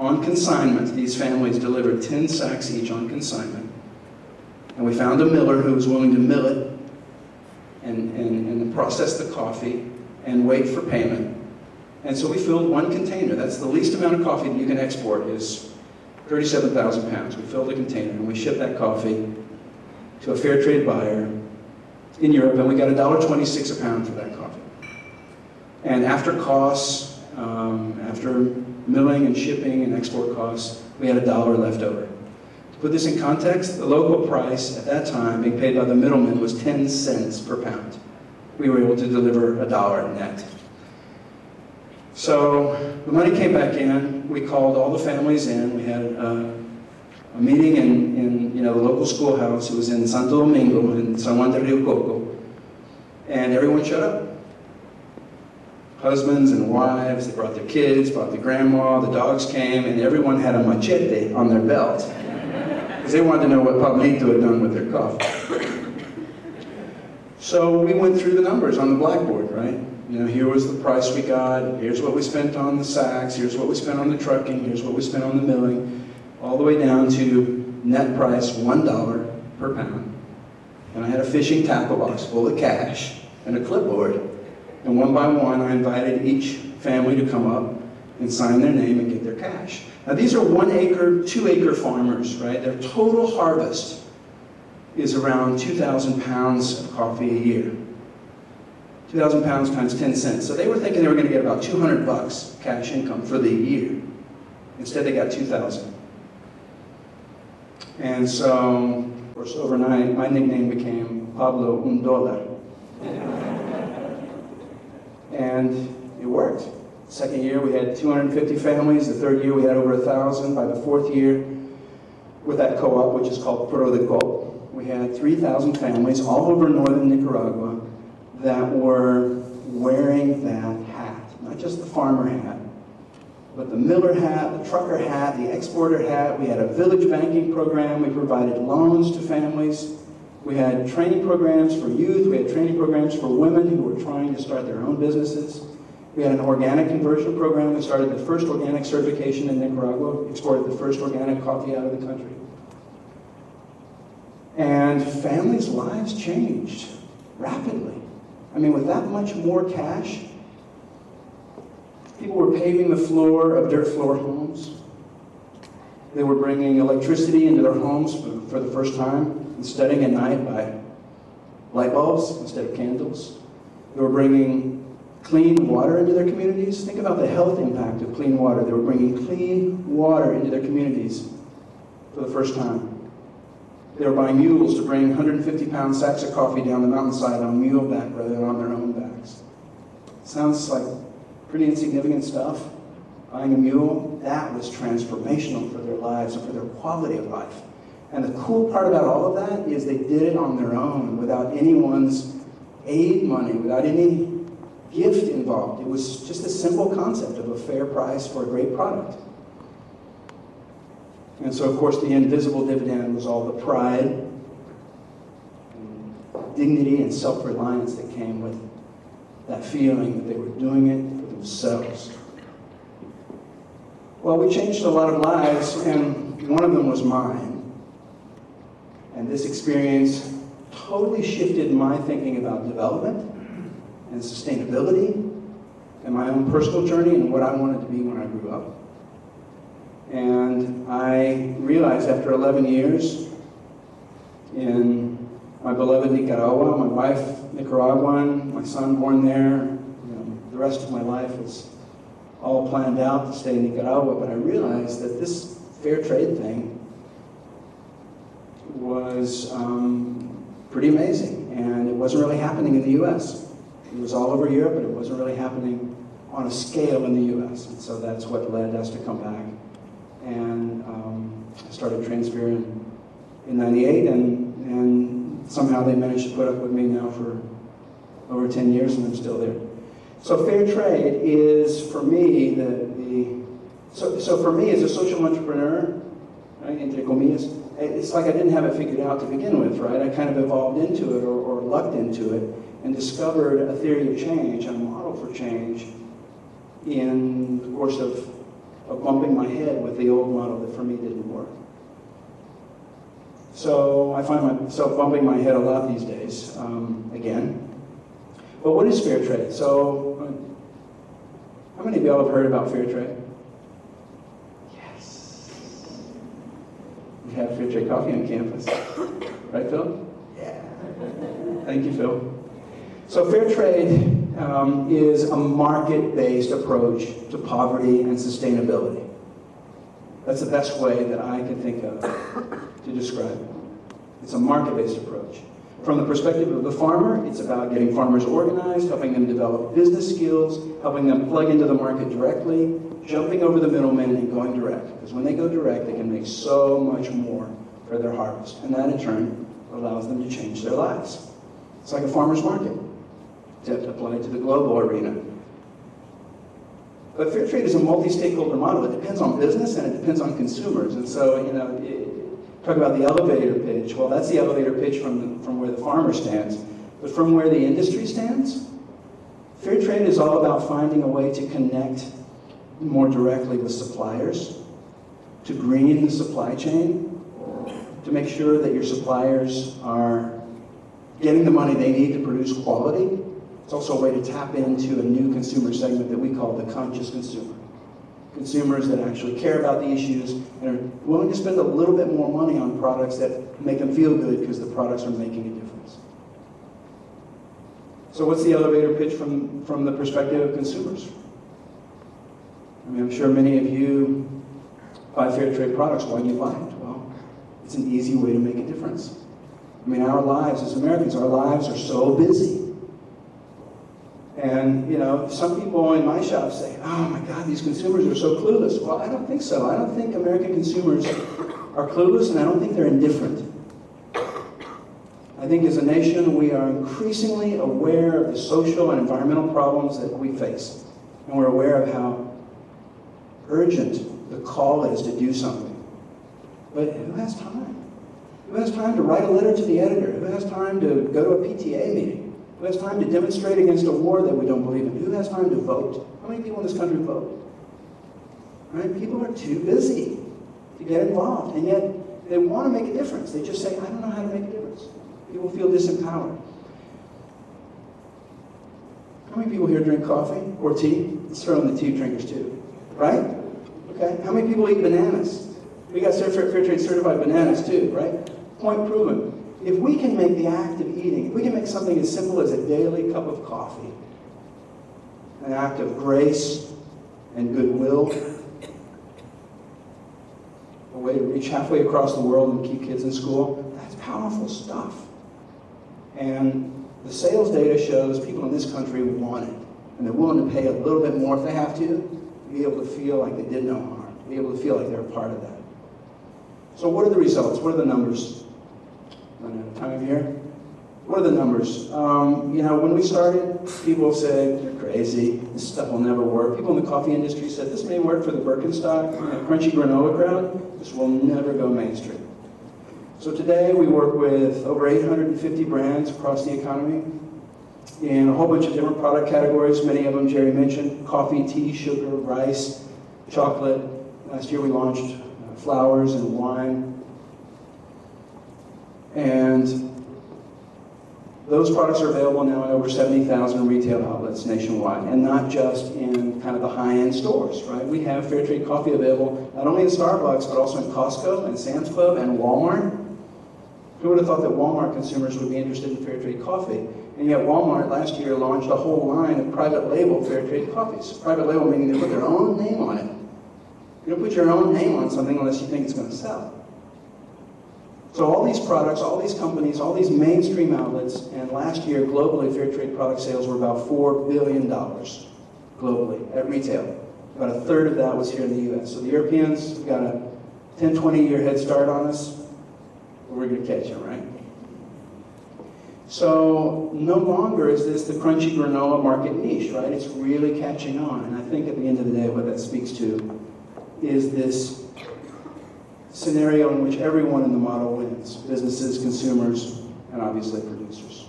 on consignment. These families delivered 10 sacks each on consignment. And we found a miller who was willing to mill it and process the coffee and wait for payment. And so we filled one container. That's the least amount of coffee that you can export is 37,000 pounds. We filled a container and we shipped that coffee to a fair trade buyer in Europe, and we got $1.26 a pound for that coffee. And after costs, after milling and shipping and export costs, we had $1 left over. To put this in context, the local price at that time being paid by the middleman was 10 cents per pound. We were able to deliver $1 net. So the money came back in. We called all the families in. We had a meeting in the local schoolhouse. It was in Santo Domingo in San Juan de Rio Coco, and everyone showed up. Husbands and wives, they brought their kids, brought the grandma, the dogs came, and everyone had a machete on their belt because they wanted to know what Pablito had done with their coffee. So we went through the numbers on the blackboard, right? Here was the price we got, here's what we spent on the sacks, here's what we spent on the trucking, here's what we spent on the milling, all the way down to net price $1 per pound. And I had a fishing tackle box full of cash and a clipboard. And one by one, I invited each family to come up and sign their name and get their cash. Now these are 1 acre, 2 acre farmers, right? Their total harvest is around 2,000 pounds of coffee a year. 2,000 pounds times 10 cents. So they were thinking they were going to get about $200 cash income for the year. Instead they got 2,000. And so, of course, overnight, my nickname became Pablo $1. And it worked. The second year we had 250 families. The third year we had over 1,000. By the fourth year, with that co-op, which is called Pro de Co, we had 3,000 families all over northern Nicaragua that were wearing that hat. Not just the farmer hat, but the miller hat, the trucker hat, the exporter hat. We had a village banking program. We provided loans to families. We had training programs for youth. We had training programs for women who were trying to start their own businesses. We had an organic conversion program. We started the first organic certification in Nicaragua, exported the first organic coffee out of the country. And families' lives changed rapidly. I mean, with that much more cash, people were paving the floor of dirt floor homes. They were bringing electricity into their homes for the first time and studying at night by light bulbs instead of candles. They were bringing clean water into their communities. Think about the health impact of clean water. They were bringing clean water into their communities for the first time. They were buying mules to bring 150-pound sacks of coffee down the mountainside on muleback rather than on their own backs. Sounds like pretty insignificant stuff. Buying a mule, that was transformational for their lives and for their quality of life. And the cool part about all of that is they did it on their own without anyone's aid money, without any gift involved. It was just a simple concept of a fair price for a great product. And so, of course, the invisible dividend was all the pride, and dignity, and self-reliance that came with that feeling that they were doing it for themselves. Well, we changed a lot of lives, and one of them was mine. And this experience totally shifted my thinking about development and sustainability and my own personal journey and what I wanted to be when I grew up. And I realized after 11 years in my beloved Nicaragua, my wife Nicaraguan, my son born there, the rest of my life was all planned out to stay in Nicaragua, but I realized that this fair trade thing was pretty amazing, and it wasn't really happening in the U.S. It was all over Europe, but it wasn't really happening on a scale in the U.S., and so that's what led us to come back. And I started Transfer in 98, and somehow they managed to put up with me now for over 10 years, and I'm still there. So fair trade is, for me, so for me as a social entrepreneur, right, entre comillas, it's like I didn't have it figured out to begin with, right? I kind of evolved into it or lucked into it and discovered a theory of change, a model for change in the course of of bumping my head with the old model that for me didn't work. So I find myself bumping my head a lot these days, again. But what is fair trade? So, how many of y'all have heard about fair trade? Yes. We have fair trade coffee on campus. Right, Phil? Yeah. Thank you, Phil. So fair trade is a market-based approach to poverty and sustainability. That's the best way that I can think of to describe it. It's a market-based approach. From the perspective of the farmer, it's about getting farmers organized, helping them develop business skills, helping them plug into the market directly, jumping over the middlemen and going direct. Because when they go direct, they can make so much more for their harvest. And that, in turn, allows them to change their lives. It's like a farmer's market, to apply to the global arena. But fair trade is a multi-stakeholder model. It depends on business and it depends on consumers. And so, talk about the elevator pitch. Well, that's the elevator pitch from where the farmer stands. But from where the industry stands, fair trade is all about finding a way to connect more directly with suppliers, to green the supply chain, to make sure that your suppliers are getting the money they need to produce quality. It's also a way to tap into a new consumer segment that we call the conscious consumer. Consumers that actually care about the issues and are willing to spend a little bit more money on products that make them feel good because the products are making a difference. So what's the elevator pitch from the perspective of consumers? I mean, I'm sure many of you buy fair trade products. Why do you buy it? Well, it's an easy way to make a difference. I mean, our lives as Americans, our lives are so busy. And, some people in my shop say, oh my God, these consumers are so clueless. Well, I don't think so. I don't think American consumers are clueless, and I don't think they're indifferent. I think as a nation, we are increasingly aware of the social and environmental problems that we face. And we're aware of how urgent the call is to do something. But who has time? Who has time to write a letter to the editor? Who has time to go to a PTA meeting? Who has time to demonstrate against a war that we don't believe in? Who has time to vote? How many people in this country vote? Right? People are too busy to get involved, and yet they want to make a difference. They just say, I don't know how to make a difference. People feel disempowered. How many people here drink coffee or tea? Let's throw in the tea drinkers too, right? Okay. How many people eat bananas? We got fair trade certified bananas too, right? Point proven. If we can make the act of eating, if we can make something as simple as a daily cup of coffee, an act of grace and goodwill, a way to reach halfway across the world and keep kids in school, that's powerful stuff. And the sales data shows people in this country want it. And they're willing to pay a little bit more if they have to be able to feel like they did no harm, to be able to feel like they're a part of that. So what are the results? What are the numbers? Running out of time here. What are the numbers? When we started, people said, you're crazy. This stuff will never work. People in the coffee industry said, this may work for the Birkenstock, crunchy granola crowd. This will never go mainstream. So today we work with over 850 brands across the economy in a whole bunch of different product categories. Many of them Jerry mentioned: coffee, tea, sugar, rice, chocolate. Last year we launched flowers and wine. And those products are available now in over 70,000 retail outlets nationwide, and not just in kind of the high-end stores, right? We have fair trade coffee available not only in Starbucks, but also in Costco and Sam's Club and Walmart. Who would have thought that Walmart consumers would be interested in fair trade coffee? And yet Walmart last year launched a whole line of private label fair trade coffees. Private label meaning they put their own name on it. You don't put your own name on something unless you think it's going to sell. So all these products, all these companies, all these mainstream outlets, and last year globally fair trade product sales were about $4 billion globally at retail. About a third of that was here in the US. So the Europeans got a 10, 20-year head start on us. We're going to catch them, right? So no longer is this the crunchy granola market niche, right? It's really catching on. And I think at the end of the day what that speaks to is this scenario in which everyone in the model wins: businesses, consumers, and obviously producers.